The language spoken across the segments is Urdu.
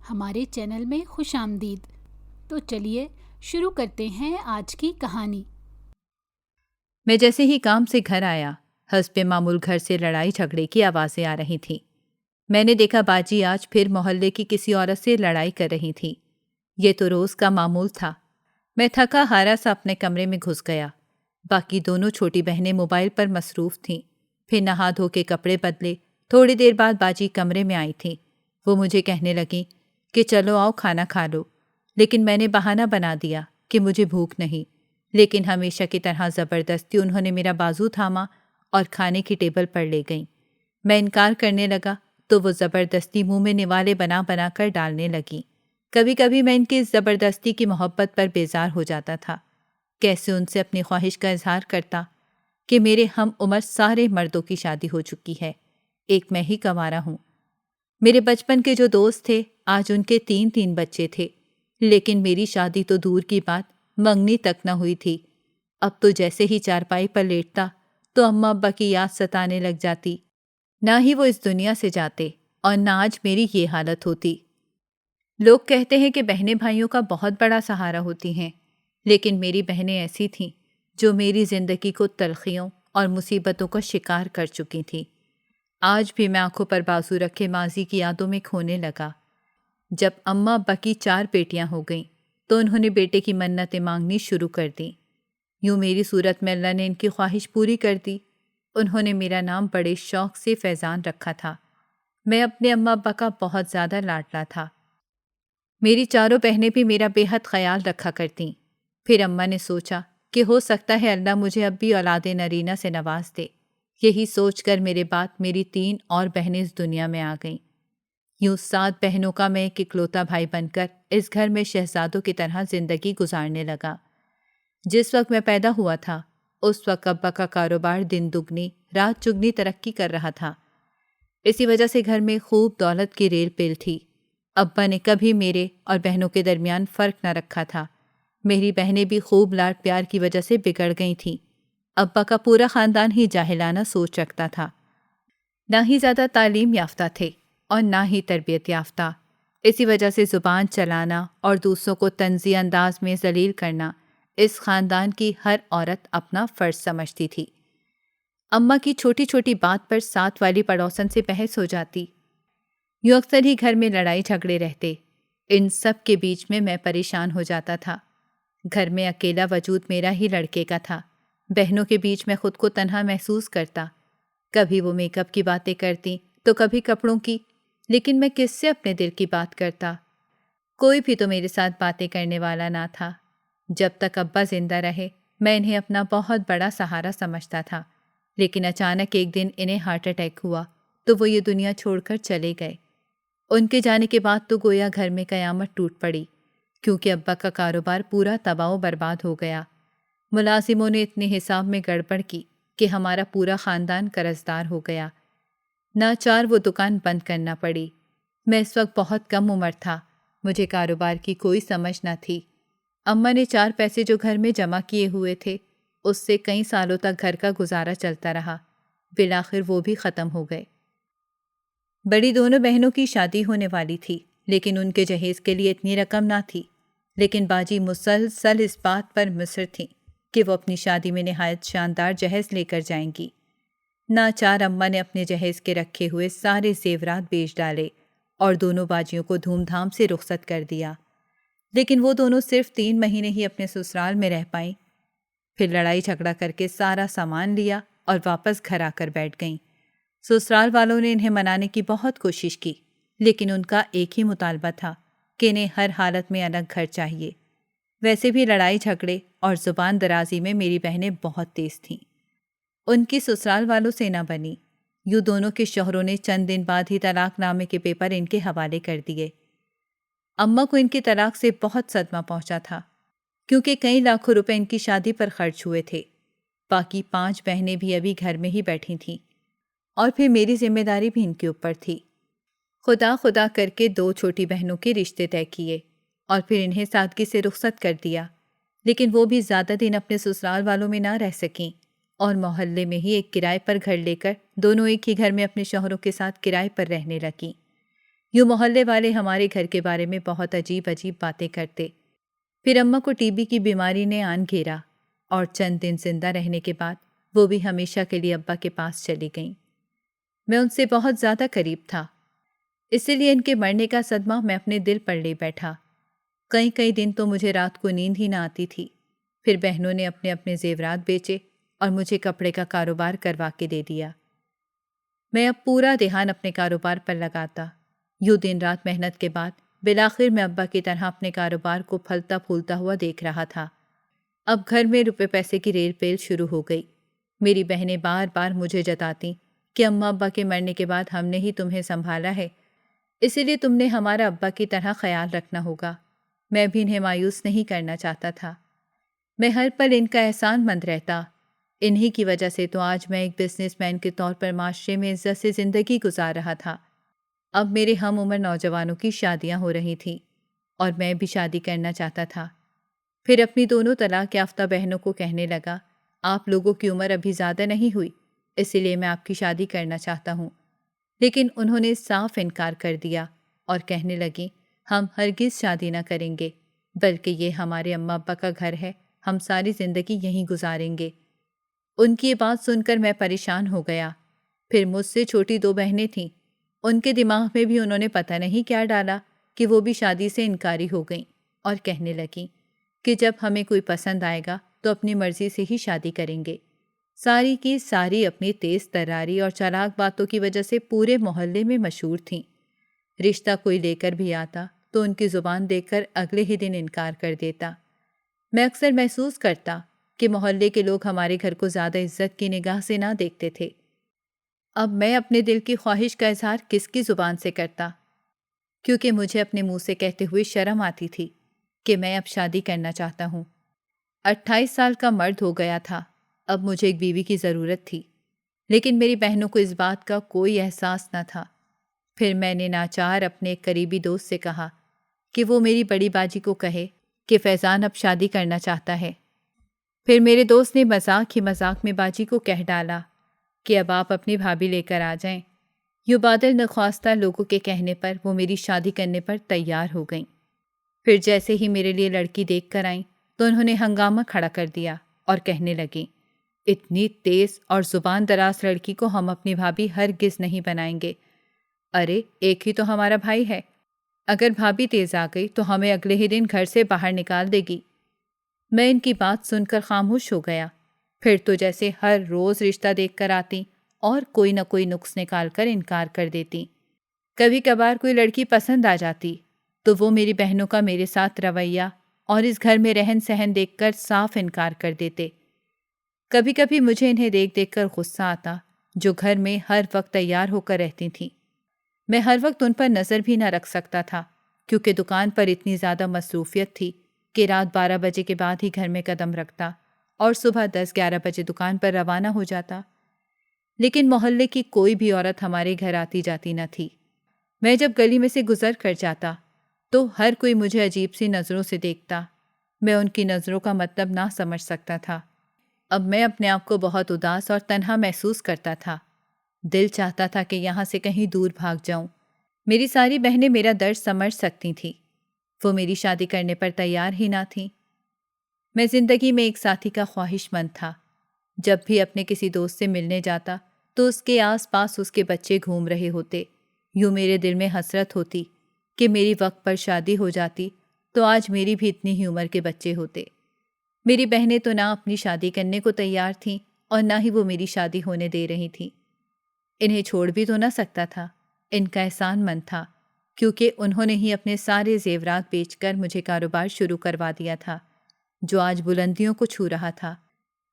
ہمارے چینل میں خوش آمدید۔ تو چلیے شروع کرتے ہیں آج کی کہانی۔ میں جیسے ہی کام سے گھر آیا، حسب معمول گھر سے لڑائی جھگڑے کی آوازیں آ رہی تھیں۔ میں نے دیکھا باجی آج پھر محلے کی کسی عورت سے لڑائی کر رہی تھی۔ یہ تو روز کا معمول تھا۔ میں تھکا ہارا سا اپنے کمرے میں گھس گیا۔ باقی دونوں چھوٹی بہنیں موبائل پر مصروف تھیں۔ پھر نہا دھو کے کپڑے بدلے، تھوڑی دیر بعد باجی کمرے میں آئی تھیں۔ وہ مجھے کہنے لگیں کہ چلو آؤ کھانا کھا لو، لیکن میں نے بہانہ بنا دیا کہ مجھے بھوک نہیں۔ لیکن ہمیشہ کی طرح زبردستی انہوں نے میرا بازو تھاما اور کھانے کی ٹیبل پر لے گئیں۔ میں انکار کرنے لگا تو وہ زبردستی منہ میں نوالے بنا بنا کر ڈالنے لگیں۔ کبھی کبھی میں ان کی زبردستی کی محبت پر بیزار ہو جاتا تھا۔ کیسے ان سے اپنی خواہش کا اظہار کرتا کہ میرے ہم عمر سارے مردوں کی شادی ہو چکی ہے، ایک میں ہی کنوارا ہوں۔ میرے بچپن کے جو دوست تھے آج ان کے 3 بچے تھے، لیکن میری شادی تو دور کی بات، منگنی تک نہ ہوئی تھی۔ اب تو جیسے ہی چارپائی پر لیٹتا تو اماں ابا کی یاد ستانے لگ جاتی۔ نہ ہی وہ اس دنیا سے جاتے اور نہ آج میری یہ حالت ہوتی۔ لوگ کہتے ہیں کہ بہنیں بھائیوں کا بہت بڑا سہارا ہوتی ہیں، لیکن میری بہنیں ایسی تھیں جو میری زندگی کو تلخیوں اور مصیبتوں کا شکار کر چکی تھیں۔ آج بھی میں آنکھوں پر بازو رکھے ماضی کی یادوں میں کھونے لگا۔ جب اماں ابا کی 4 بیٹیاں ہو گئیں تو انہوں نے بیٹے کی منتیں مانگنی شروع کر دیں۔ یوں میری صورت میں اللہ نے ان کی خواہش پوری کر دی۔ انہوں نے میرا نام بڑے شوق سے فیضان رکھا تھا۔ میں اپنے اماں ابا کا بہت زیادہ لاڈلا تھا۔ میری 4 بہنیں بھی میرا بے حد خیال رکھا کرتیں۔ پھر اماں نے سوچا کہ ہو سکتا ہے اللہ مجھے اب بھی اولاد نرینہ سے نواز دے۔ یہی سوچ کر میرے بعد میری 3 اور بہنیں اس دنیا میں آ گئیں۔ یوں 7 بہنوں کا میں ایک اکلوتا بھائی بن کر اس گھر میں شہزادوں کی طرح زندگی گزارنے لگا۔ جس وقت میں پیدا ہوا تھا اس وقت ابا کا کاروبار دن دگنی رات چگنی ترقی کر رہا تھا۔ اسی وجہ سے گھر میں خوب دولت کی ریل پیل تھی۔ ابا نے کبھی میرے اور بہنوں کے درمیان فرق نہ رکھا تھا۔ میری بہنیں بھی خوب لاڈ پیار کی وجہ سے بگڑ گئی تھیں۔ ابا کا پورا خاندان ہی جاہلانہ سوچ رکھتا تھا۔ نہ ہی زیادہ تعلیم یافتہ تھے اور نہ ہی تربیت یافتہ۔ اسی وجہ سے زبان چلانا اور دوسروں کو طنزی انداز میں ذلیل کرنا اس خاندان کی ہر عورت اپنا فرض سمجھتی تھی۔ اماں کی چھوٹی چھوٹی بات پر ساتھ والی پڑوسن سے بحث ہو جاتی۔ یوں اکثر ہی گھر میں لڑائی جھگڑے رہتے۔ ان سب کے بیچ میں پریشان ہو جاتا تھا۔ گھر میں اکیلا وجود میرا ہی لڑکے کا تھا۔ بہنوں کے بیچ میں خود کو تنہا محسوس کرتا۔ کبھی وہ میک اپ کی باتیں کرتی تو کبھی کپڑوں کی، لیکن میں کس سے اپنے دل کی بات کرتا؟ کوئی بھی تو میرے ساتھ باتیں کرنے والا نہ تھا۔ جب تک ابا زندہ رہے میں انہیں اپنا بہت بڑا سہارا سمجھتا تھا، لیکن اچانک ایک دن انہیں ہارٹ اٹیک ہوا تو وہ یہ دنیا چھوڑ کر چلے گئے۔ ان کے جانے کے بعد تو گویا گھر میں قیامت ٹوٹ پڑی، کیونکہ ابا کا کاروبار پورا تباہ و برباد ہو گیا۔ ملازموں نے اتنے حساب میں گڑبڑ کی کہ ہمارا پورا خاندان قرضدار ہو گیا۔ ناچار وہ دکان بند کرنا پڑی۔ میں اس وقت بہت کم عمر تھا، مجھے کاروبار کی کوئی سمجھ نہ تھی۔ اماں نے 4 پیسے جو گھر میں جمع کیے ہوئے تھے اس سے کئی سالوں تک گھر کا گزارا چلتا رہا۔ بالآخر وہ بھی ختم ہو گئے۔ بڑی دونوں بہنوں کی شادی ہونے والی تھی، لیکن ان کے جہیز کے لیے اتنی رقم نہ تھی۔ لیکن باجی مسلسل اس بات پر مصر تھیں کہ وہ اپنی شادی میں نہایت شاندار جہیز لے کر جائیں گی۔ ناچار اماں نے اپنے جہیز کے رکھے ہوئے سارے زیورات بیچ ڈالے اور دونوں باجیوں کو دھوم دھام سے رخصت کر دیا۔ لیکن وہ دونوں صرف 3 مہینے ہی اپنے سسرال میں رہ پائیں۔ پھر لڑائی جھگڑا کر کے سارا سامان لیا اور واپس گھر آ کر بیٹھ گئیں۔ سسرال والوں نے انہیں منانے کی بہت کوشش کی، لیکن ان کا ایک ہی مطالبہ تھا کہ انہیں ہر حالت میں الگ گھر چاہیے۔ ویسے بھی لڑائی جھگڑے اور زبان درازی میں میری بہنیں بہت تیز تھیں۔ ان کی سسرال والوں سے نہ بنی۔ یوں دونوں کے شوہروں نے چند دن بعد ہی طلاق نامے کے پیپر ان کے حوالے کر دیے۔ اماں کو ان کی طلاق سے بہت صدمہ پہنچا تھا، کیونکہ کئی لاکھوں روپے ان کی شادی پر خرچ ہوئے تھے۔ باقی 5 بہنیں بھی ابھی گھر میں ہی بیٹھی تھیں اور پھر میری ذمہ داری بھی ان کے اوپر تھی۔ خدا خدا کر کے 2 چھوٹی بہنوں کے رشتے طے کیے اور پھر انہیں سادگی سے رخصت کر دیا، لیکن وہ بھی زیادہ دن اپنے سسرال والوں میں نہ رہ سکیں اور محلے میں ہی ایک کرائے پر گھر لے کر دونوں ایک ہی گھر میں اپنے شوہروں کے ساتھ کرائے پر رہنے لگیں۔ یوں محلے والے ہمارے گھر کے بارے میں بہت عجیب عجیب باتیں کرتے۔ پھر اماں کو ٹی بی کی بیماری نے آن گھیرا اور چند دن زندہ رہنے کے بعد وہ بھی ہمیشہ کے لیے ابا کے پاس چلی گئیں۔ میں ان سے بہت زیادہ قریب تھا، اسی لیے ان کے مرنے کا صدمہ میں اپنے دل پر لے بیٹھا۔ کئی دن تو مجھے رات کو نیند ہی نہ آتی تھی۔ پھر بہنوں نے اپنے اپنے زیورات بیچے اور مجھے کپڑے کا کاروبار کروا کے دے دیا۔ میں اب پورا دھیان اپنے کاروبار پر لگاتا۔ یوں دن رات محنت کے بعد بالآخر میں ابا کی طرح اپنے کاروبار کو پھلتا پھولتا ہوا دیکھ رہا تھا۔ اب گھر میں روپے پیسے کی ریل پیل شروع ہو گئی۔ میری بہنیں بار بار مجھے جتاتی کہ اماں ابا کے مرنے کے بعد ہم نے ہی تمہیں سنبھالا ہے، اسی لیے تم نے ہمارا ابا کی طرح خیال رکھنا ہوگا۔ میں بھی انہیں مایوس نہیں کرنا چاہتا تھا۔ میں ہر پل ان کا احسان مند رہتا۔ انہی کی وجہ سے تو آج میں ایک بزنس مین کے طور پر معاشرے میں عزت سے زندگی گزار رہا تھا۔ اب میرے ہم عمر نوجوانوں کی شادیاں ہو رہی تھیں اور میں بھی شادی کرنا چاہتا تھا۔ پھر اپنی دونوں طلاق یافتہ بہنوں کو کہنے لگا، آپ لوگوں کی عمر ابھی زیادہ نہیں ہوئی، اسی لیے میں آپ کی شادی کرنا چاہتا ہوں۔ لیکن انہوں نے صاف انکار کر دیا اور کہنے لگیں، ہم ہرگز شادی نہ کریں گے، بلکہ یہ ہمارے اماں ابا کا گھر ہے، ہم ساری زندگی یہیں گزاریں گے۔ ان کی یہ بات سن کر میں پریشان ہو گیا۔ پھر مجھ سے چھوٹی دو بہنیں تھیں، ان کے دماغ میں بھی انہوں نے پتہ نہیں کیا ڈالا کہ وہ بھی شادی سے انکاری ہو گئیں اور کہنے لگیں کہ جب ہمیں کوئی پسند آئے گا تو اپنی مرضی سے ہی شادی کریں گے۔ ساری کی ساری اپنی تیز تراری اور چالاک باتوں کی وجہ سے پورے محلے میں مشہور تھیں۔ رشتہ کوئی لے کر بھی آتا تو ان کی زبان دیکھ کر اگلے ہی دن انکار کر دیتا۔ میں اکثر محسوس کرتا کہ محلے کے لوگ ہمارے گھر کو زیادہ عزت کی نگاہ سے نہ دیکھتے تھے۔ اب میں اپنے دل کی خواہش کا اظہار کس کی زبان سے کرتا، کیونکہ مجھے اپنے منہ سے کہتے ہوئے شرم آتی تھی کہ میں اب شادی کرنا چاہتا ہوں۔ 28 سال کا مرد ہو گیا تھا، اب مجھے ایک بیوی کی ضرورت تھی، لیکن میری بہنوں کو اس بات کا کوئی احساس نہ تھا۔ پھر میں نے ناچار اپنے ایک قریبی دوست سے کہا کہ وہ میری بڑی باجی کو کہے کہ فیضان اب شادی کرنا چاہتا ہے۔ پھر میرے دوست نے مذاق ہی مذاق میں باجی کو کہہ ڈالا کہ اب آپ اپنی بھابھی لے کر آ جائیں۔ یوں بادل نخواستہ لوگوں کے کہنے پر وہ میری شادی کرنے پر تیار ہو گئیں۔ پھر جیسے ہی میرے لیے لڑکی دیکھ کر آئیں تو انہوں نے ہنگامہ کھڑا کر دیا اور کہنے لگیں، اتنی تیز اور زبان دراز لڑکی کو ہم اپنی بھابھی ہرگز نہیں بنائیں گے۔ ارے ایک ہی تو ہمارا بھائی ہے، اگر بھابھی تیز آ گئی تو ہمیں اگلے ہی دن گھر سے باہر نکال دے گی۔ میں ان کی بات سن کر خاموش ہو گیا۔ پھر تو جیسے ہر روز رشتہ دیکھ کر آتی اور کوئی نہ کوئی نقص نکال کر انکار کر دیتی۔ کبھی کبھار کوئی لڑکی پسند آ جاتی تو وہ میری بہنوں کا میرے ساتھ رویہ اور اس گھر میں رہن سہن دیکھ کر صاف انکار کر دیتے۔ کبھی کبھی مجھے انہیں دیکھ دیکھ کر غصہ آتا، جو گھر میں ہر وقت تیار ہو کر رہتی تھیں۔ میں ہر وقت ان پر نظر بھی نہ رکھ سکتا تھا، کیونکہ دکان پر اتنی زیادہ مصروفیت تھی کہ رات 12 بجے کے بعد ہی گھر میں قدم رکھتا اور صبح 10-11 بجے دکان پر روانہ ہو جاتا۔ لیکن محلے کی کوئی بھی عورت ہمارے گھر آتی جاتی نہ تھی۔ میں جب گلی میں سے گزر کر جاتا تو ہر کوئی مجھے عجیب سی نظروں سے دیکھتا۔ میں ان کی نظروں کا مطلب نہ سمجھ سکتا تھا۔ اب میں اپنے آپ کو بہت اداس اور تنہا محسوس کرتا تھا۔ دل چاہتا تھا کہ یہاں سے کہیں دور بھاگ جاؤں۔ میری ساری بہنیں میرا درد سمجھ سکتی تھیں، وہ میری شادی کرنے پر تیار ہی نہ تھیں۔ میں زندگی میں ایک ساتھی کا خواہش مند تھا۔ جب بھی اپنے کسی دوست سے ملنے جاتا تو اس کے آس پاس اس کے بچے گھوم رہے ہوتے۔ یوں میرے دل میں حسرت ہوتی کہ میری وقت پر شادی ہو جاتی تو آج میری بھی اتنی ہی عمر کے بچے ہوتے۔ میری بہنیں تو نہ اپنی شادی کرنے کو تیار تھیں اور نہ ہی وہ میری شادی ہونے دے رہی تھیں۔ انہیں چھوڑ بھی تو نہ سکتا تھا، ان کا احسان مند تھا، کیونکہ انہوں نے ہی اپنے سارے زیورات بیچ کر مجھے کاروبار شروع کروا دیا تھا، جو آج بلندیوں کو چھو رہا تھا۔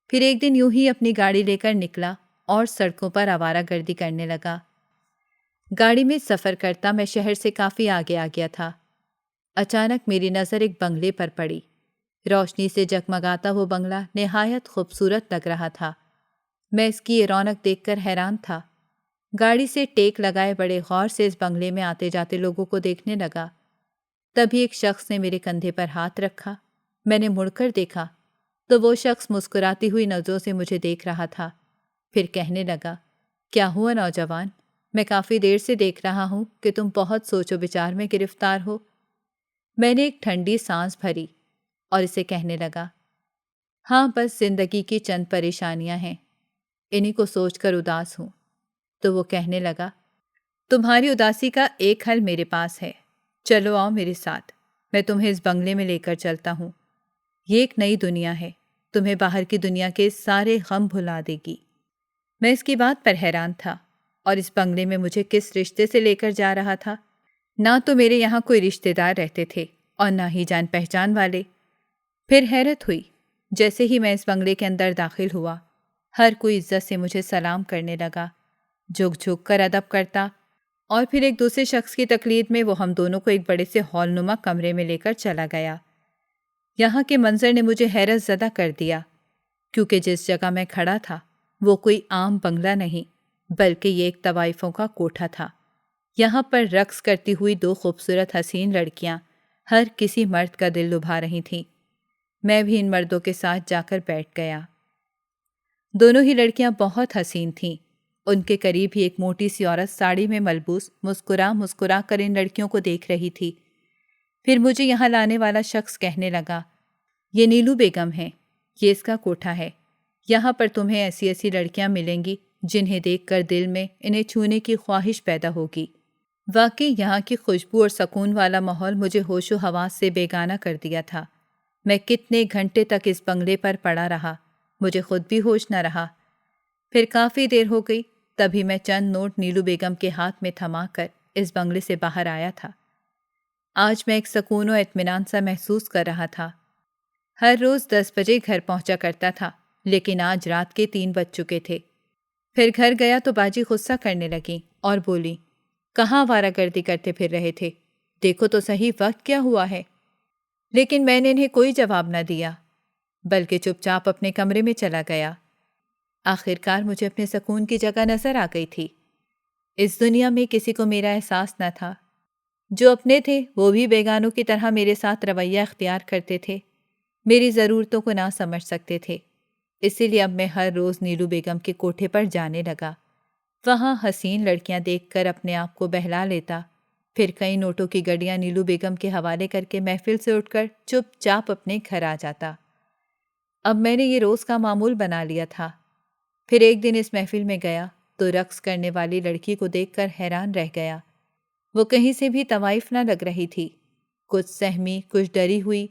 پھر ایک دن یوں ہی اپنی گاڑی لے کر نکلا اور سڑکوں پر آوارہ گردی کرنے لگا۔ گاڑی میں سفر کرتا میں شہر سے کافی آگے آ گیا تھا۔ اچانک میری نظر ایک بنگلے پر پڑی۔ روشنی سے جگمگاتا وہ بنگلہ نہایت خوبصورت لگ رہا تھا۔ میں اس کی یہ رونق دیکھ کر حیران تھا۔ گاڑی سے ٹیک لگائے بڑے غور سے اس بنگلے میں آتے جاتے لوگوں کو دیکھنے لگا۔ تبھی ایک شخص نے میرے کندھے پر ہاتھ رکھا۔ میں نے مڑ کر دیکھا تو وہ شخص مسکراتی ہوئی نظروں سے مجھے دیکھ رہا تھا۔ پھر کہنے لگا، کیا ہوا نوجوان، میں کافی دیر سے دیکھ رہا ہوں کہ تم بہت سوچ و بچار میں گرفتار ہو۔ میں نے ایک ٹھنڈی سانس بھری اور اسے کہنے لگا، ہاں بس زندگی کی چند پریشانیاں ہیں، انہی کو سوچ کر اداس ہوں۔ تو وہ کہنے لگا، تمہاری اداسی کا ایک حل میرے پاس ہے، چلو آؤ میرے ساتھ، میں تمہیں اس بنگلے میں لے کر چلتا ہوں۔ یہ ایک نئی دنیا ہے، تمہیں باہر کی دنیا کے سارے غم بھلا دے گی۔ میں اس کی بات پر حیران تھا، اور اس بنگلے میں مجھے کس رشتے سے لے کر جا رہا تھا؟ نہ تو میرے یہاں کوئی رشتے دار رہتے تھے اور نہ ہی جان پہچان والے۔ پھر حیرت ہوئی، جیسے ہی میں اس بنگلے کے اندر داخل ہوا، ہر کوئی عزت سے مجھے سلام کرنے لگا، جھک جھک کر ادب کرتا، اور پھر ایک دوسرے شخص کی تقلید میں وہ ہم دونوں کو ایک بڑے سے ہال نما کمرے میں لے کر چلا گیا۔ یہاں کے منظر نے مجھے حیرت زدہ کر دیا، کیونکہ جس جگہ میں کھڑا تھا وہ کوئی عام بنگلہ نہیں، بلکہ یہ ایک طوائفوں کا کوٹھا تھا۔ یہاں پر رقص کرتی ہوئی دو خوبصورت حسین لڑکیاں ہر کسی مرد کا دل لبھا رہی تھیں۔ میں بھی ان مردوں کے ساتھ جا کر بیٹھ گیا۔ دونوں ہی لڑکیاں بہت حسین تھیں۔ ان کے قریب ہی ایک موٹی سی عورت ساڑی میں ملبوس مسکرا مسکرا کر ان لڑکیوں کو دیکھ رہی تھی۔ پھر مجھے یہاں لانے والا شخص کہنے لگا، یہ نیلو بیگم ہے، یہ اس کا کوٹھا ہے۔ یہاں پر تمہیں ایسی ایسی لڑکیاں ملیں گی جنہیں دیکھ کر دل میں انہیں چھونے کی خواہش پیدا ہوگی۔ واقعی یہاں کی خوشبو اور سکون والا ماحول مجھے ہوش و حواس سے بیگانہ کر دیا تھا۔ میں کتنے گھنٹے تک اس بنگلے پر پڑا رہا، مجھے خود بھی ہوش نہ رہا۔ پھر کافی دیر ہو گئی، تبھی میں چند نوٹ نیلو بیگم کے ہاتھ میں تھما کر اس بنگلے سے باہر آیا تھا۔ آج میں ایک سکون و اطمینان سا محسوس کر رہا تھا۔ ہر روز 10 بجے گھر پہنچا کرتا تھا، لیکن آج رات کے 3 بج چکے تھے۔ پھر گھر گیا تو باجی غصہ کرنے لگی اور بولی، کہاں آوارہ گردی کرتے پھر رہے تھے؟ دیکھو تو صحیح وقت کیا ہوا ہے۔ لیکن میں نے انہیں کوئی جواب نہ دیا، بلکہ چپ چاپ اپنے کمرے میں چلا گیا۔ آخرکار مجھے اپنے سکون کی جگہ نظر آ گئی تھی۔ اس دنیا میں کسی کو میرا احساس نہ تھا۔ جو اپنے تھے وہ بھی بیگانوں کی طرح میرے ساتھ رویہ اختیار کرتے تھے، میری ضرورتوں کو نہ سمجھ سکتے تھے۔ اسی لیے اب میں ہر روز نیلو بیگم کے کوٹھے پر جانے لگا۔ وہاں حسین لڑکیاں دیکھ کر اپنے آپ کو بہلا لیتا، پھر کئی نوٹوں کی گڈیاں نیلو بیگم کے حوالے کر کے محفل سے اٹھ کر چپ چاپ اپنے گھر آ جاتا۔ اب میں نے یہ روز کا معمول بنا لیا تھا۔ پھر ایک دن اس محفل میں گیا تو رقص کرنے والی لڑکی کو دیکھ کر حیران رہ گیا۔ وہ کہیں سے بھی طوائف نہ لگ رہی تھی، کچھ سہمی کچھ ڈری ہوئی،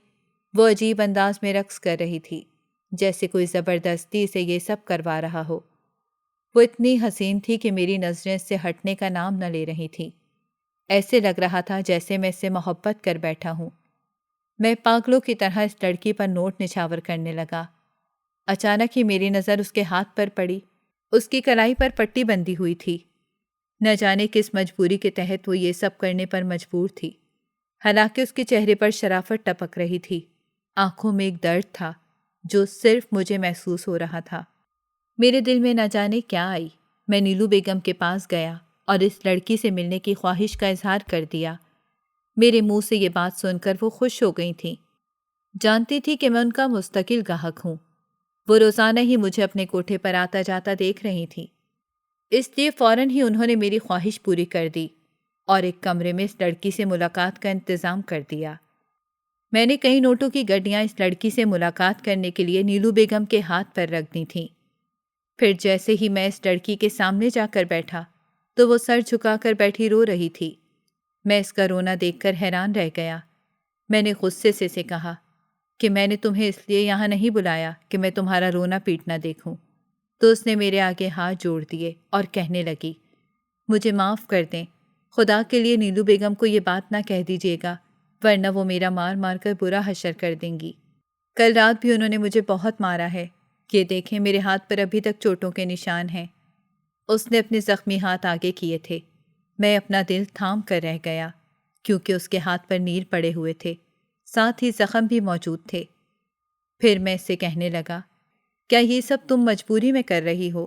وہ عجیب انداز میں رقص کر رہی تھی، جیسے کوئی زبردستی سے یہ سب کروا رہا ہو۔ وہ اتنی حسین تھی کہ میری نظریں اس سے ہٹنے کا نام نہ لے رہی تھی۔ ایسے لگ رہا تھا جیسے میں اس سے محبت کر بیٹھا ہوں۔ میں پاگلوں کی طرح اس لڑکی پر نوٹ نچھاور کرنے لگا۔ اچانک ہی میری نظر اس کے ہاتھ پر پڑی۔ اس کی کلائی پر پٹی بندھی ہوئی تھی۔ نہ جانے کس مجبوری کے تحت وہ یہ سب کرنے پر مجبور تھی، حالانکہ اس کے چہرے پر شرافت ٹپک رہی تھی، آنکھوں میں ایک درد تھا جو صرف مجھے محسوس ہو رہا تھا۔ میرے دل میں نہ جانے کیا آئی، میں نیلو بیگم کے پاس گیا اور اس لڑکی سے ملنے کی خواہش کا اظہار کر دیا۔ میرے منہ سے یہ بات سن کر وہ خوش ہو گئی تھیں، جانتی تھی کہ میں ان کا مستقل گاہک ہوں۔ وہ روزانہ ہی مجھے اپنے کوٹھے پر آتا جاتا دیکھ رہی تھی، اس لیے فوراً ہی انہوں نے میری خواہش پوری کر دی اور ایک کمرے میں اس لڑکی سے ملاقات کا انتظام کر دیا۔ میں نے کئی نوٹوں کی گڈیاں اس لڑکی سے ملاقات کرنے کے لیے نیلو بیگم کے ہاتھ پر رکھ دی تھیں۔ پھر جیسے ہی میں اس لڑکی کے سامنے جا کر بیٹھا تو وہ سر جھکا کر بیٹھی رو رہی تھی۔ میں اس کا رونا دیکھ کر حیران رہ گیا۔ میں نے غصے سے کہا کہ میں نے تمہیں اس لیے یہاں نہیں بلایا کہ میں تمہارا رونا پیٹنا دیکھوں۔ تو اس نے میرے آگے ہاتھ جوڑ دیے اور کہنے لگی، مجھے معاف کر دیں، خدا کے لیے نیلو بیگم کو یہ بات نہ کہہ دیجیے گا، ورنہ وہ میرا مار مار کر برا حشر کر دیں گی۔ کل رات بھی انہوں نے مجھے بہت مارا ہے، یہ دیکھیں میرے ہاتھ پر ابھی تک چوٹوں کے نشان ہیں۔ اس نے اپنے زخمی ہاتھ آگے کیے تھے۔ میں اپنا دل تھام کر رہ گیا، کیونکہ اس کے ہاتھ پر نیر پڑے ہوئے تھے، ساتھ ہی زخم بھی موجود تھے۔ پھر میں اس سے کہنے لگا، کیا یہ سب تم مجبوری میں کر رہی ہو؟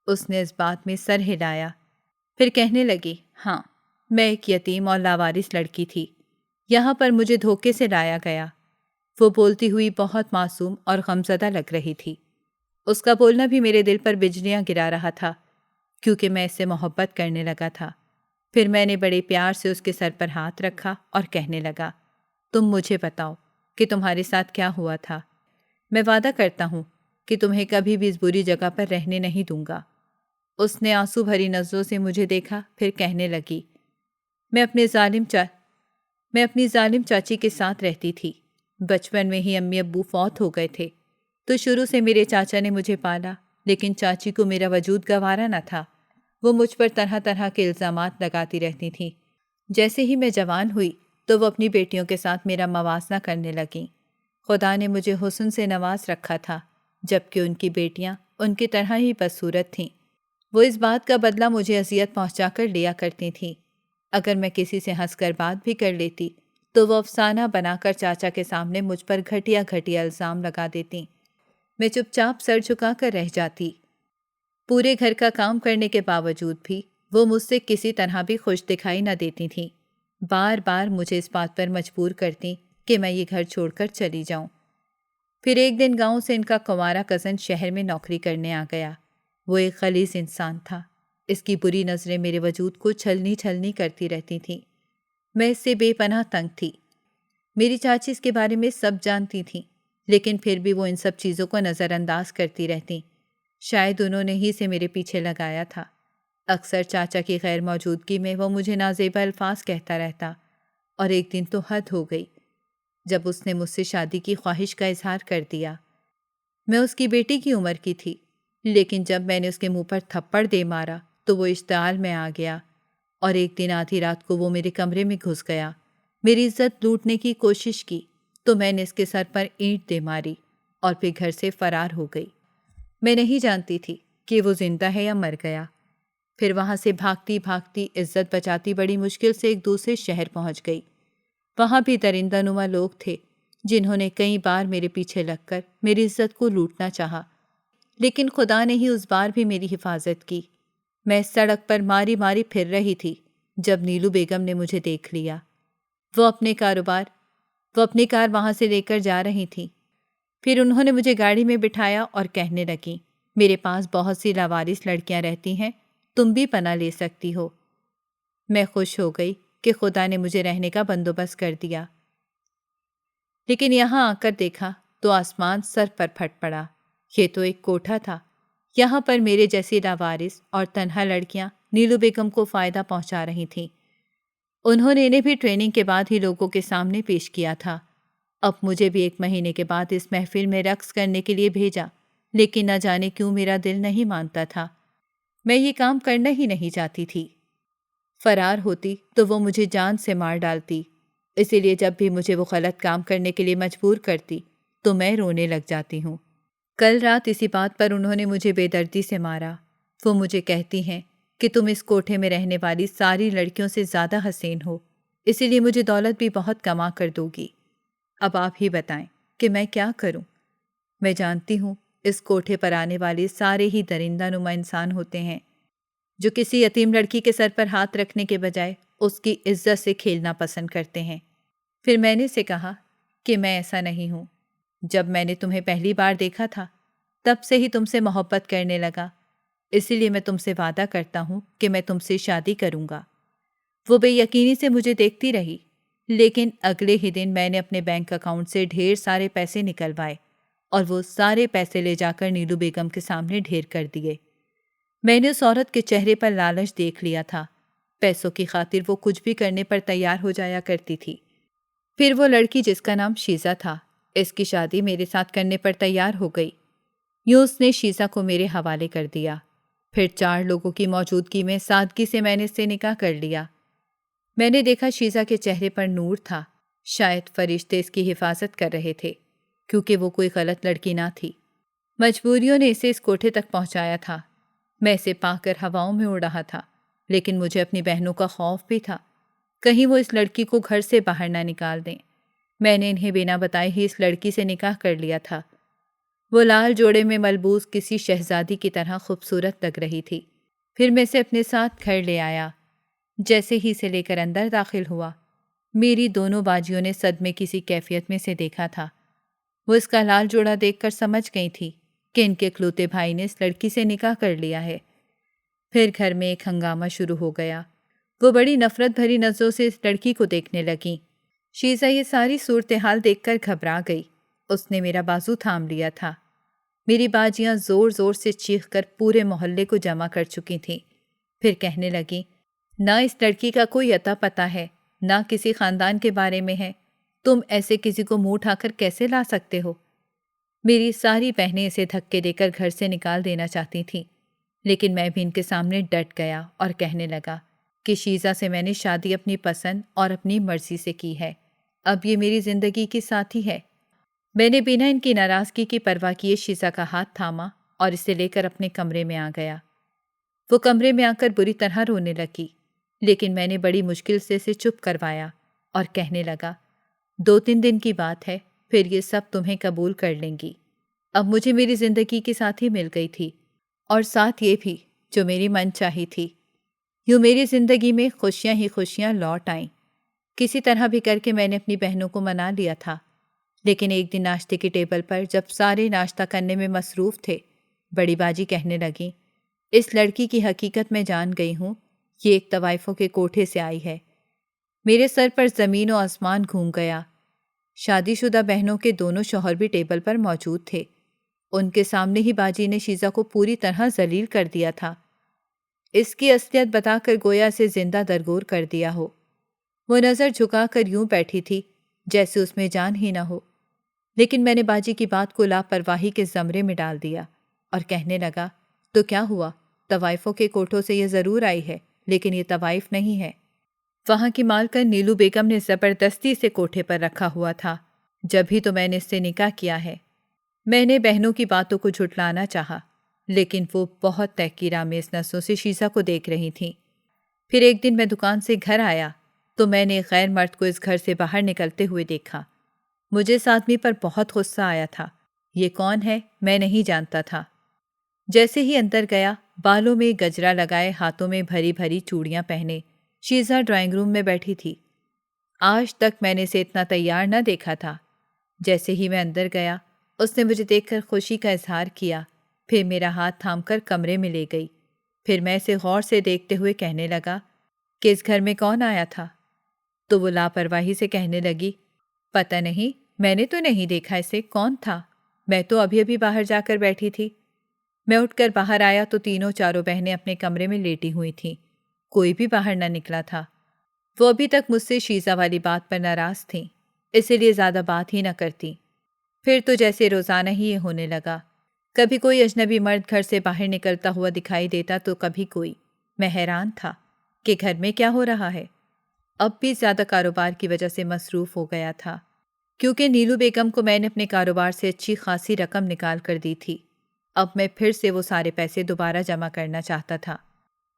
اس نے اس بات میں سر ہلایا، پھر کہنے لگی، ہاں، میں ایک یتیم اور لاوارث لڑکی تھی، یہاں پر مجھے دھوکے سے لایا گیا۔ وہ بولتی ہوئی بہت معصوم اور غمزدہ لگ رہی تھی۔ اس کا بولنا بھی میرے دل پر بجلیاں گرا رہا تھا۔ کیونکہ میں اس سے محبت کرنے لگا تھا۔ پھر میں نے بڑے پیار سے اس کے سر پر ہاتھ رکھا اور کہنے لگا، تم مجھے بتاؤ کہ تمہارے ساتھ کیا ہوا تھا۔ میں وعدہ کرتا ہوں کہ تمہیں کبھی بھی اس بری جگہ پر رہنے نہیں دوں گا۔ اس نے آنسو بھری نظروں سے مجھے دیکھا، پھر کہنے لگی، میں اپنی ظالم چاچی کے ساتھ رہتی تھی۔ بچپن میں ہی امی ابو فوت ہو گئے تھے، تو شروع سے میرے چاچا نے مجھے پالا، لیکن چاچی کو میرا وجود گوارا نہ تھا۔ وہ مجھ پر طرح طرح کے الزامات لگاتی رہتی تھیں۔ جیسے ہی میں جوان ہوئی تو وہ اپنی بیٹیوں کے ساتھ میرا موازنہ کرنے لگیں۔ خدا نے مجھے حسن سے نواز رکھا تھا، جبکہ ان کی بیٹیاں ان کی طرح ہی بدصورت تھیں۔ وہ اس بات کا بدلہ مجھے اذیت پہنچا کر لیا کرتی تھیں۔ اگر میں کسی سے ہنس کر بات بھی کر لیتی تو وہ افسانہ بنا کر چاچا کے سامنے مجھ پر گھٹیا گھٹیا الزام لگا دیتی۔ میں چپ چاپ سر جھکا کر رہ جاتی۔ پورے گھر کا کام کرنے کے باوجود بھی وہ مجھ سے کسی طرح بھی خوش دکھائی نہ دیتی تھیں۔ بار بار مجھے اس بات پر مجبور کرتی کہ میں یہ گھر چھوڑ کر چلی جاؤں۔ پھر ایک دن گاؤں سے ان کا کنوارا کزن شہر میں نوکری کرنے آ گیا۔ وہ ایک غلیظ انسان تھا۔ اس کی بری نظریں میرے وجود کو چھلنی چھلنی کرتی رہتی تھیں۔ میں اس سے بے پناہ تنگ تھی۔ میری چاچی اس کے بارے میں سب جانتی تھیں، لیکن پھر بھی وہ ان سب چیزوں کو نظر انداز کرتی رہتیں۔ شاید انہوں نے ہی سے میرے پیچھے لگایا تھا۔ اکثر چاچا کی غیر موجودگی میں وہ مجھے نازیبا الفاظ کہتا رہتا، اور ایک دن تو حد ہو گئی جب اس نے مجھ سے شادی کی خواہش کا اظہار کر دیا۔ میں اس کی بیٹی کی عمر کی تھی، لیکن جب میں نے اس کے منہ پر تھپڑ دے مارا تو وہ اشتعال میں آ گیا، اور ایک دن آدھی رات کو وہ میرے کمرے میں گھس گیا۔ میری عزت لوٹنے کی کوشش کی تو میں نے اس کے سر پر اینٹ دے ماری اور پھر گھر سے فرار ہو گئی۔ میں نہیں جانتی تھی کہ وہ زندہ ہے یا مر گیا۔ پھر وہاں سے بھاگتی بھاگتی عزت بچاتی بڑی مشکل سے ایک دوسرے شہر پہنچ گئی۔ وہاں بھی درندہ نما لوگ تھے جنہوں نے کئی بار میرے پیچھے لگ کر میری عزت کو لوٹنا چاہا، لیکن خدا نے ہی اس بار بھی میری حفاظت کی۔ میں سڑک پر ماری ماری پھر رہی تھی جب نیلو بیگم نے مجھے دیکھ لیا۔ وہ اپنی کار وہاں سے لے کر جا رہی تھی۔ پھر انہوں نے مجھے گاڑی میں بٹھایا اور کہنے لگیں، میرے پاس بہت سی لاوارث لڑکیاں رہتی ہیں، تم بھی پناہ لے سکتی ہو۔ میں خوش ہو گئی کہ خدا نے مجھے رہنے کا بندوبست کر دیا، لیکن یہاں آ کر دیکھا تو آسمان سر پر پھٹ پڑا۔ یہ تو ایک کوٹھا تھا۔ یہاں پر میرے جیسی لاوارث اور تنہا لڑکیاں نیلو بیگم کو فائدہ پہنچا رہی تھیں۔ انہوں نے انہیں بھی ٹریننگ کے بعد ہی لوگوں کے سامنے پیش کیا تھا۔ اب مجھے بھی 1 مہینے کے بعد اس محفل میں رقص کرنے کے لیے بھیجا، لیکن نہ جانے کیوں میرا دل نہیں مانتا تھا۔ میں یہ کام کرنا ہی نہیں چاہتی تھی۔ فرار ہوتی تو وہ مجھے جان سے مار ڈالتی، اسی لیے جب بھی مجھے وہ غلط کام کرنے کے لیے مجبور کرتی تو میں رونے لگ جاتی ہوں۔ کل رات اسی بات پر انہوں نے مجھے بے دردی سے مارا۔ وہ مجھے کہتی ہیں کہ تم اس کوٹھے میں رہنے والی ساری لڑکیوں سے زیادہ حسین ہو، اسی لیے مجھے دولت بھی بہت کما کر دو گی۔ اب آپ ہی بتائیں کہ میں کیا کروں؟ میں جانتی ہوں اس کوٹھے پر آنے والے سارے ہی درندہ نما انسان ہوتے ہیں جو کسی یتیم لڑکی کے سر پر ہاتھ رکھنے کے بجائے اس کی عزت سے کھیلنا پسند کرتے ہیں۔ پھر میں نے اسے کہا کہ میں ایسا نہیں ہوں۔ جب میں نے تمہیں پہلی بار دیکھا تھا تب سے ہی تم سے محبت کرنے لگا، اسی لیے میں تم سے وعدہ کرتا ہوں کہ میں تم سے شادی کروں گا۔ وہ بے یقینی سے مجھے دیکھتی رہی، لیکن اگلے ہی دن میں نے اپنے بینک اکاؤنٹ سے ڈھیر سارے پیسے نکلوائے اور وہ سارے پیسے لے جا کر نیلو بیگم کے سامنے ڈھیر کر دیے۔ میں نے اس عورت کے چہرے پر لالچ دیکھ لیا تھا۔ پیسوں کی خاطر وہ کچھ بھی کرنے پر تیار ہو جایا کرتی تھی۔ پھر وہ لڑکی جس کا نام شیزا تھا، اس کی شادی میرے ساتھ کرنے پر تیار ہو گئی۔ یوں اس نے شیزا کو میرے حوالے کر دیا۔ پھر 4 لوگوں کی موجودگی میں سادگی سے میں نے اس سے نکاح کر لیا۔ میں نے دیکھا شیزا کے چہرے پر نور تھا، شاید فرشتے اس کی حفاظت کر رہے تھے، کیونکہ وہ کوئی غلط لڑکی نہ تھی۔ مجبوریوں نے اسے اس کوٹھے تک پہنچایا تھا۔ میں اسے پا کر ہواؤں میں اڑ رہا تھا، لیکن مجھے اپنی بہنوں کا خوف بھی تھا، کہیں وہ اس لڑکی کو گھر سے باہر نہ نکال دیں۔ میں نے انہیں بنا بتائے ہی اس لڑکی سے نکاح کر لیا تھا۔ وہ لال جوڑے میں ملبوس کسی شہزادی کی طرح خوبصورت لگ رہی تھی۔ پھر میں اسے اپنے ساتھ گھر لے آیا۔ جیسے ہی سے لے کر اندر داخل ہوا، میری دونوں باجیوں نے صدمے کسی کیفیت میں سے دیکھا تھا۔ وہ اس کا لال جوڑا دیکھ کر سمجھ گئی تھی کہ ان کے اکلوتے بھائی نے اس لڑکی سے نکاح کر لیا ہے۔ پھر گھر میں ایک ہنگامہ شروع ہو گیا۔ وہ بڑی نفرت بھری نظروں سے اس لڑکی کو دیکھنے لگیں۔ شیزہ یہ ساری صورتحال دیکھ کر گھبرا گئی۔ اس نے میرا بازو تھام لیا تھا۔ میری باجیاں زور زور سے چیخ کر پورے محلے کو جمع کر چکی تھیں۔ پھر کہنے لگیں، نہ اس لڑکی کا کوئی اتا پتہ ہے، نہ کسی خاندان کے بارے میں ہے، تم ایسے کسی کو منہ اٹھا کر کیسے لا سکتے ہو؟ میری ساری بہنیں اسے دھکے دے کر گھر سے نکال دینا چاہتی تھیں، لیکن میں بھی ان کے سامنے ڈٹ گیا اور کہنے لگا کہ شیزہ سے میں نے شادی اپنی پسند اور اپنی مرضی سے کی ہے، اب یہ میری زندگی کی ساتھی ہے۔ میں نے بنا ان کی ناراضگی کی پرواہ کیے شیزہ کا ہاتھ تھاما اور اسے لے کر اپنے کمرے میں آ گیا۔ وہ کمرے میں آ کر بری طرح رونے لگی، لیکن میں نے بڑی مشکل سے اسے چپ کروایا اور کہنے لگا، 2-3 دن کی بات ہے، پھر یہ سب تمہیں قبول کر لیں گی۔ اب مجھے میری زندگی کی ساتھی مل گئی تھی، اور ساتھ یہ بھی جو میری من چاہی تھی۔ یوں میری زندگی میں خوشیاں ہی خوشیاں لوٹ آئیں۔ کسی طرح بھی کر کے میں نے اپنی بہنوں کو منا لیا تھا، لیکن ایک دن ناشتے کی ٹیبل پر جب سارے ناشتہ کرنے میں مصروف تھے، بڑی باجی کہنے لگیں، اس لڑکی کی حقیقت میں جان گئی ہوں، یہ ایک طوائفوں کے کوٹھے سے آئی ہے۔ میرے سر پر زمین و آسمان گھوم گیا۔ شادی شدہ بہنوں کے دونوں شوہر بھی ٹیبل پر موجود تھے۔ ان کے سامنے ہی باجی نے شیزہ کو پوری طرح ذلیل کر دیا تھا، اس کی اصلیت بتا کر گویا اسے زندہ درگور کر دیا ہو۔ وہ نظر جھکا کر یوں بیٹھی تھی جیسے اس میں جان ہی نہ ہو، لیکن میں نے باجی کی بات کو لاپرواہی کے زمرے میں ڈال دیا اور کہنے لگا، تو کیا ہوا؟ طوائفوں کے کوٹھوں سے یہ ضرور آئی ہے، لیکن یہ طوائف نہیں ہے۔ وہاں کی مالکن نیلو بیگم نے زبردستی سے کوٹھے پر رکھا ہوا تھا، جب ہی تو میں نے اس سے نکاح کیا ہے۔ میں نے بہنوں کی باتوں کو جھٹلانا چاہا، لیکن وہ بہت تحقیرآمیز نظروں سے شیزہ کو دیکھ رہی تھیں۔ پھر ایک دن میں دکان سے گھر آیا تو میں نے ایک غیر مرد کو اس گھر سے باہر نکلتے ہوئے دیکھا۔ مجھے اس آدمی پر بہت غصہ آیا تھا۔ یہ کون ہے میں نہیں جانتا تھا۔ جیسے ہی اندر گیا، بالوں میں گجرا لگائے، ہاتھوں میں بھری بھری چوڑیاں پہنے، شیزہ ڈرائنگ روم میں بیٹھی تھی۔ آج تک میں نے اسے اتنا تیار نہ دیکھا تھا۔ جیسے ہی میں اندر گیا، اس نے مجھے دیکھ کر خوشی کا اظہار کیا، پھر میرا ہاتھ تھام کر کمرے میں لے گئی۔ پھر میں اسے غور سے دیکھتے ہوئے کہنے لگا کہ اس گھر میں کون آیا تھا؟ تو وہ لاپرواہی سے کہنے لگی، پتہ نہیں، میں نے تو نہیں دیکھا اسے، کون تھا؟ میں تو ابھی ابھی باہر جا کر بیٹھی تھی۔ میں اٹھ کر باہر آیا تو تینوں چاروں بہنیں اپنے کمرے میں لیٹی ہوئی تھیں، کوئی بھی باہر نہ نکلا تھا۔ وہ ابھی تک مجھ سے شیزہ والی بات پر ناراض تھیں، اسی لیے زیادہ بات ہی نہ کرتی۔ پھر تو جیسے روزانہ ہی یہ ہونے لگا، کبھی کوئی اجنبی مرد گھر سے باہر نکلتا ہوا دکھائی دیتا تو کبھی کوئی۔ میں حیران تھا کہ گھر میں کیا ہو رہا ہے۔ اب بھی زیادہ کاروبار کی وجہ سے مصروف ہو گیا تھا، کیونکہ نیلو بیگم کو میں نے اپنے کاروبار سے اچھی خاصی رقم نکال کر دی تھی۔ اب میں پھر سے وہ سارے پیسے دوبارہ جمع کرنا چاہتا تھا۔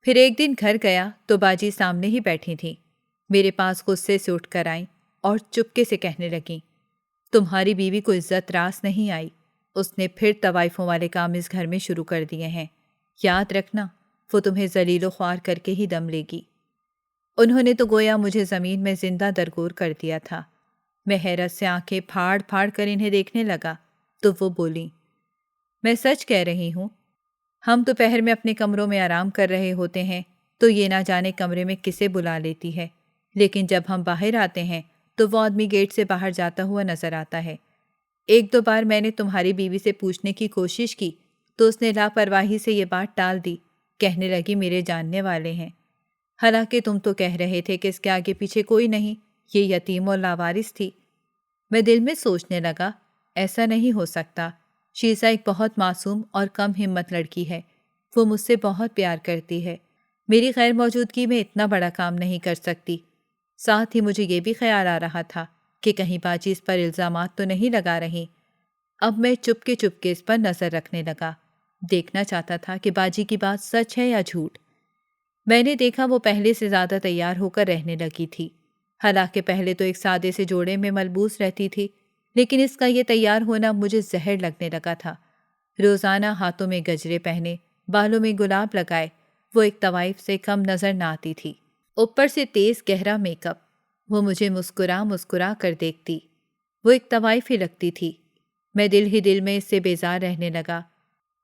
پھر ایک دن گھر گیا تو باجی سامنے ہی بیٹھی تھیں، میرے پاس غصے سے اٹھ کر آئیں اور چپکے سے کہنے لگیں، تمہاری بیوی کو عزت راس نہیں آئی، اس نے پھر طوائفوں والے کام اس گھر میں شروع کر دیے ہیں، یاد رکھنا وہ تمہیں ذلیل و خوار کر کے ہی دم لے گی۔ انہوں نے تو گویا مجھے زمین میں زندہ درگور کر دیا تھا۔ میں حیرت سے آنکھیں پھاڑ پھاڑ کر انہیں دیکھنے لگا تو وہ بولیں، میں سچ کہہ رہی ہوں، ہم دوپہر میں اپنے کمروں میں آرام کر رہے ہوتے ہیں تو یہ نہ جانے کمرے میں کسے بلا لیتی ہے، لیکن جب ہم باہر آتے ہیں تو وہ آدمی گیٹ سے باہر جاتا ہوا نظر آتا ہے۔ 1-2 بار میں نے تمہاری بیوی سے پوچھنے کی کوشش کی تو اس نے لاپرواہی سے یہ بات ٹال دی، کہنے لگی میرے جاننے والے ہیں، حالانکہ تم تو کہہ رہے تھے کہ اس کے آگے پیچھے کوئی نہیں، یہ یتیم اور لاوارث تھی۔ میں دل میں سوچنے لگا، ایسا نہیں ہو سکتا، شیزہ ایک بہت معصوم اور کم ہمت لڑکی ہے، وہ مجھ سے بہت پیار کرتی ہے، میری غیر موجودگی میں اتنا بڑا کام نہیں کر سکتی۔ ساتھ ہی مجھے یہ بھی خیال آ رہا تھا کہ کہیں باجی اس پر الزامات تو نہیں لگا رہی۔ اب میں چپکے چپکے اس پر نظر رکھنے لگا، دیکھنا چاہتا تھا کہ باجی کی بات سچ ہے یا جھوٹ۔ میں نے دیکھا وہ پہلے سے زیادہ تیار ہو کر رہنے لگی تھی، حالانکہ پہلے تو ایک سادے سے جوڑے میں ملبوس رہتی تھی، لیکن اس کا یہ تیار ہونا مجھے زہر لگنے لگا تھا۔ روزانہ ہاتھوں میں گجرے پہنے، بالوں میں گلاب لگائے، وہ ایک طوائف سے کم نظر نہ آتی تھی۔ اوپر سے تیز گہرا میک اپ، وہ مجھے مسکرا مسکرا کر دیکھتی، وہ ایک طوائف ہی لگتی تھی۔ میں دل ہی دل میں اس سے بیزار رہنے لگا۔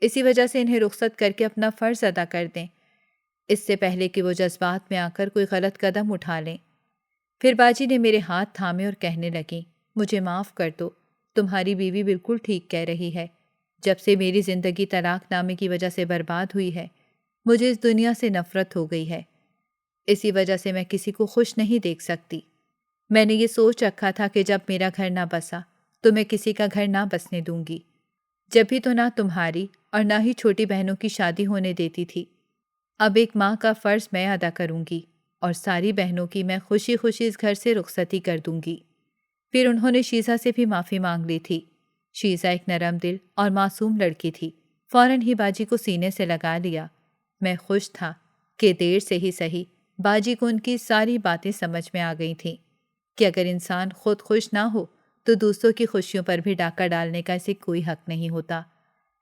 اسی وجہ سے انہیں رخصت کر کے اپنا فرض ادا کر دیں، اس سے پہلے کہ وہ جذبات میں آ کر کوئی غلط قدم اٹھا لیں۔ پھر باجی نے میرے ہاتھ تھامے اور کہنے لگیں، مجھے معاف کر دو، تمہاری بیوی بالکل ٹھیک کہہ رہی ہے۔ جب سے میری زندگی طلاق نامے کی وجہ سے برباد ہوئی ہے، مجھے اس دنیا سے نفرت ہو گئی ہے۔ اسی وجہ سے میں کسی کو خوش نہیں دیکھ سکتی۔ میں نے یہ سوچ رکھا تھا کہ جب میرا گھر نہ بسا تو میں کسی کا گھر نہ بسنے دوں گی۔ جب بھی تو نہ تمہاری اور نہ ہی چھوٹی بہنوں کی شادی ہونے دیتی تھی۔ اب ایک ماں کا فرض میں ادا کروں گی اور ساری بہنوں کی میں خوشی خوشی اس گھر سے رخصتی کر دوں گی۔ پھر انہوں نے شیزہ سے بھی معافی مانگ لی تھی۔ شیزہ ایک نرم دل اور معصوم لڑکی تھی، فوراً ہی باجی کو سینے سے لگا لیا۔ میں خوش تھا کہ دیر سے ہی صحیح باجی کو ان کی ساری باتیں سمجھ میں آ گئی تھیں کہ اگر انسان خود خوش نہ ہو تو دوسروں کی خوشیوں پر بھی ڈاکہ ڈالنے کا اسے کوئی حق نہیں ہوتا۔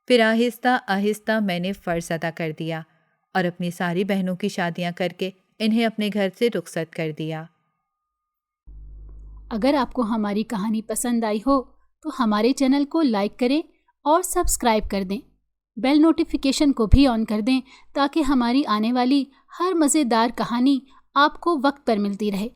پھر آہستہ آہستہ میں نے فرض ادا کر دیا اور اپنی ساری بہنوں کی شادیاں کر کے انہیں اپنے گھر سے رخصت کر دیا۔ اگر آپ کو ہماری کہانی پسند آئی ہو تو ہمارے چینل کو لائک کریں اور سبسکرائب کر دیں۔ بیل نوٹیفیکیشن کو بھی آن کر دیں تاکہ ہماری آنے والی ہر مزیدار کہانی آپ کو وقت پر ملتی رہے۔